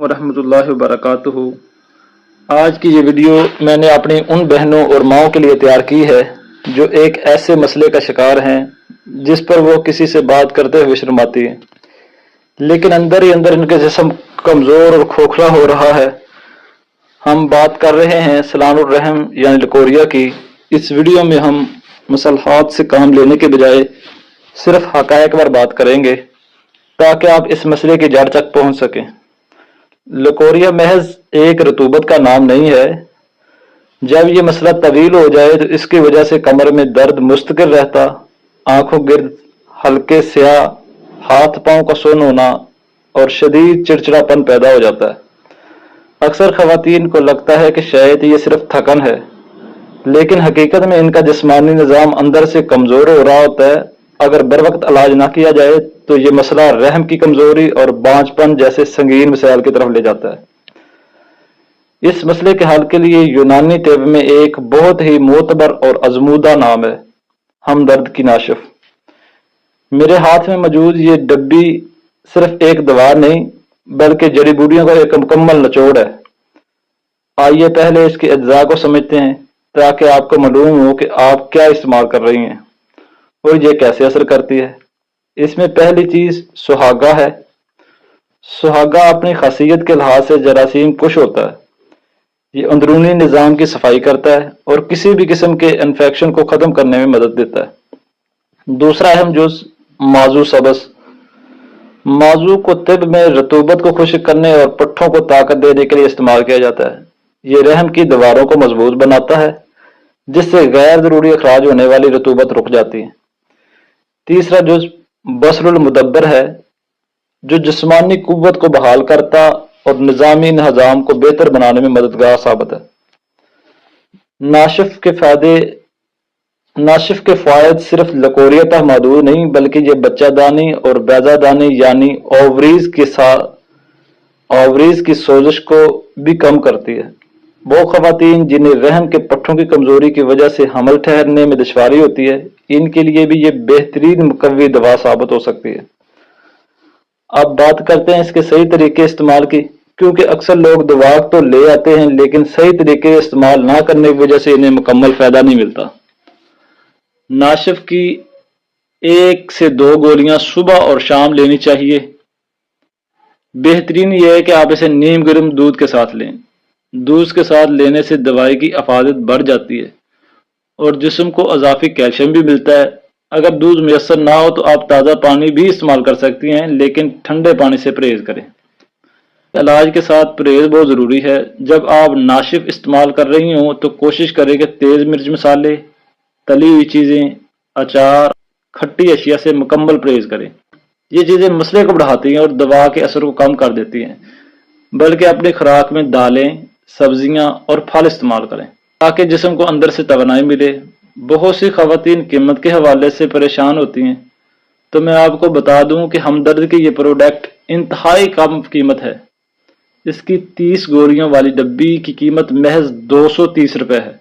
वरहमतुल्लाहि वबरकातुहू। आज की ये वीडियो मैंने अपनी उन बहनों और माओं के लिए तैयार की है जो एक ऐसे मसले का शिकार हैं जिस पर वो किसी से बात करते हुए शर्माती हैं, लेकिन अंदर ही अंदर इनके जिस्म कमज़ोर और खोखला हो रहा है। हम बात कर रहे हैं सलानुर रहम यानी लकोरिया की। इस वीडियो में हम मुसलहात से काम लेने के बजाय सिर्फ हक़ाइक़ पर बात करेंगे ताकि आप इस मसले की जड़ तक पहुंच सकें। लकोरिया महज एक रतूबत का नाम नहीं है। जब ये मसला तवील हो जाए तो इसकी वजह से कमर में दर्द मुस्तकिल रहता, आंखों गिर्द हल्के स्याह, हाथ पांव का सुन्न होना और शदीद चिड़चिड़ापन पैदा हो जाता है। अक्सर खवातीन को लगता है कि शायद ये सिर्फ थकन है, लेकिन हकीकत में इनका जिस्मानी निज़ाम अंदर से कमज़ोर हो रहा होता है। अगर बर वक्त इलाज ना किया जाए तो ये मसला रहम की कमज़ोरी और बांझपन जैसे संगीन मसाइल की तरफ ले जाता है। इस मसले के हल के लिए यूनानी तिब में एक बहुत ही मोतबर और अजमूदा नाम है, हमदर्द की नाशिफ। मेरे हाथ में मौजूद ये डब्बी सिर्फ एक दवा नहीं बल्कि जड़ी बूटियों का एक मुकम्मल निचोड़ है। आइए पहले इसके अज्जा को समझते हैं ताकि आपको मालूम हो कि आप क्या इस्तेमाल कर रही हैं और ये कैसे असर करती है। इसमें पहली चीज सुहागा है। सुहागा अपनी खासियत के लिहाज से जरासीम कुश होता है। ये अंदरूनी निज़ाम की सफाई करता है और किसी भी किस्म के इन्फेक्शन को ख़त्म करने में मदद देता है। दूसरा अहम जुज़ माजू सबस। माजू को तिब में रतूबत को खुश्क करने और पट्ठों को ताकत देने के लिए इस्तेमाल किया जाता है। ये रहम की दीवारों को मजबूत बनाता है जिससे गैर जरूरी अखराज होने वाली रतूबत रुक जाती है। तीसरा जुज़ बसरुल मुदब्बर है जो जिस्मानी कुव्वत को बहाल करता और निज़ामी निज़ाम को बेहतर बनाने में मददगार साबित है। नाशिफ के फायद सिर्फ लकोरिया तक महदूद नहीं बल्कि ये बच्चादानी और बैजादानी यानी ओवरीज की सोजिश को भी कम करती है। वो खवातीन जिन्हें रहम के पट्ठों की कमजोरी की वजह से हमल ठहरने में दुश्वारी होती है, इनके लिए भी ये बेहतरीन मुकव्वी दवा साबित हो सकती है। अब बात करते हैं इसके सही तरीके इस्तेमाल की, क्योंकि अक्सर लोग दवा तो ले आते हैं लेकिन सही तरीके इस्तेमाल ना करने की वजह से इन्हें मुकम्मल फायदा नहीं मिलता। नाशिफ की 1 से 2 गोलियां सुबह और शाम लेनी चाहिए। बेहतरीन यह है कि आप इसे नीम गर्म दूध के साथ लें। दूध के साथ लेने से दवाई की अफादत बढ़ जाती है और जिस्म को अजाफी कैल्शियम भी मिलता है। अगर दूध मुयस्सर ना हो तो आप ताज़ा पानी भी इस्तेमाल कर सकती हैं, लेकिन ठंडे पानी से परहेज करें। इलाज के साथ परहेज बहुत ज़रूरी है। जब आप नाशिफ इस्तेमाल कर रही हों तो कोशिश करें कि तेज़ मिर्च मसाले, तली हुई चीज़ें, अचार, खट्टी अशिया से मुकम्मल परहेज करें। ये चीज़ें मसले को बढ़ाती हैं और दवा के असर को कम कर देती हैं। बल्कि अपनी खुराक में दालें, सब्जियां और फल इस्तेमाल करें ताकि जिस्म को अंदर से तवानाई मिले। बहुत सी खवातीन कीमत के हवाले से परेशान होती हैं, तो मैं आपको बता दूं कि हमदर्द की ये प्रोडक्ट इंतहाई कम कीमत है। इसकी 30 गोलियों वाली डब्बी की कीमत महज 230 रुपये है।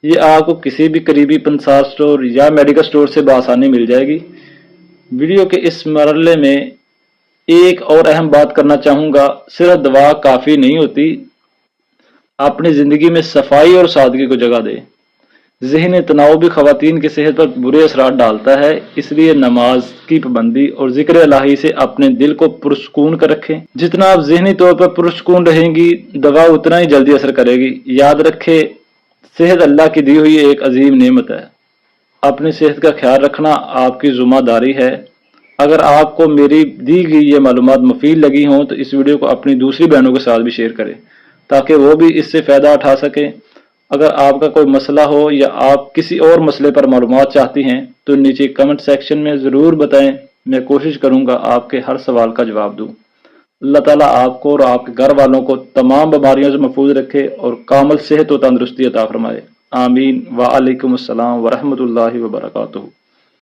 ये आपको किसी भी करीबी पंसार स्टोर या मेडिकल स्टोर से बआसानी मिल जाएगी। वीडियो के इस मरहले में एक और अहम बात करना चाहूँगा, सिर्फ दवा काफ़ी नहीं होती। अपनी ज़िंदगी में सफाई और सादगी को जगह दें। ज़हनी तनाव भी खवातीन की सेहत पर बुरे असरात डालता है, इसलिए नमाज की पाबंदी और जिक्र इलाही से अपने दिल को पुरसुकून कर रखें। जितना आप ज़हनी तौर पर पुरसुकून रहेंगी, दवा उतना ही जल्दी असर करेगी। याद रखें, सेहत अल्लाह की दी हुई एक अजीम नेमत है। अपनी सेहत का ख्याल रखना आपकी जिम्मेदारी है। अगर आपको मेरी दी गई ये मालूमात मुफीद लगी हों तो इस वीडियो को अपनी दूसरी बहनों के साथ भी शेयर करें ताकि वो भी इससे फ़ायदा उठा सकें। अगर आपका कोई मसला हो या आप किसी और मसले पर मालूमात चाहती हैं तो नीचे कमेंट सेक्शन में ज़रूर बताएं। मैं कोशिश करूँगा आपके हर सवाल का जवाब दूँ। अल्लाह ताला आपको और आपके घर वालों को तमाम बीमारियों से महफूज रखे और कामिल सेहत और तंदुरुस्ती अता फरमाए। आमीन। व अलैकुम अस्सलाम व रहमतुल्लाहि व बरकातुहू।